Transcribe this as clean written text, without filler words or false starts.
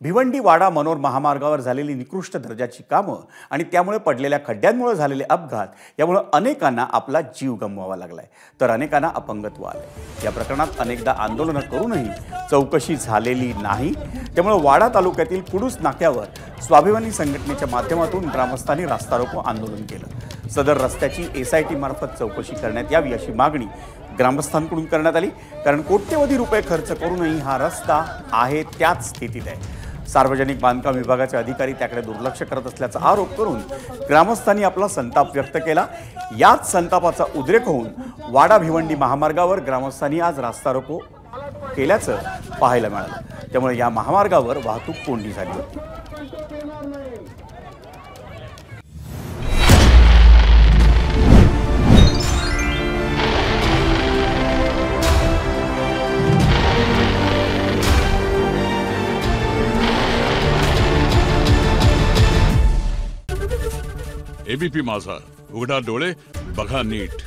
भिवंडी वाडा मनोर महामार्गावर झालेली निकृष्ट दर्जाची कामं आणि त्यामुळे पडलेल्या खड्ड्यांमुळे झालेले अपघात यामुळे अनेकांना आपला जीव गमवावा लागलाय, तर अनेकांना अपंगत्व आले। या प्रकरणात अनेकदा आंदोलन करूनही चौकशी झालेली नाही। त्यामुळे वाडा तालुक्यातील कुडूस नाक्यावर स्वाभिमानी संघटनेच्या माध्यमातून ग्रामस्थांनी रास्ता रोको आंदोलन केलं। सदर रस्त्याची SIT मार्फत चौकशी करण्यात यावी अशी मागणी ग्रामस्थांकडून करण्यात आली, कारण कोट्यवधी रुपये खर्च करूनही हा रस्ता आहे त्याच स्थितीत आहे। सार्वजनिक बांधकाम विभागाचे अधिकारी त्याकडे दुर्लक्ष करत असल्याचा आरोप करून ग्रामस्थांनी आपला संताप व्यक्त केला। याच संतापाचा उद्रेक होऊन वाडा भिवंडी महामार्गावर ग्रामस्थांनी आज रास्ता रोको केल्याचं पाहायला मिळालं। त्यामुळे या महामार्गावर वाहतूक कोंडी झाली होती। ABP माझा, उघडा डोळे बघा नीट।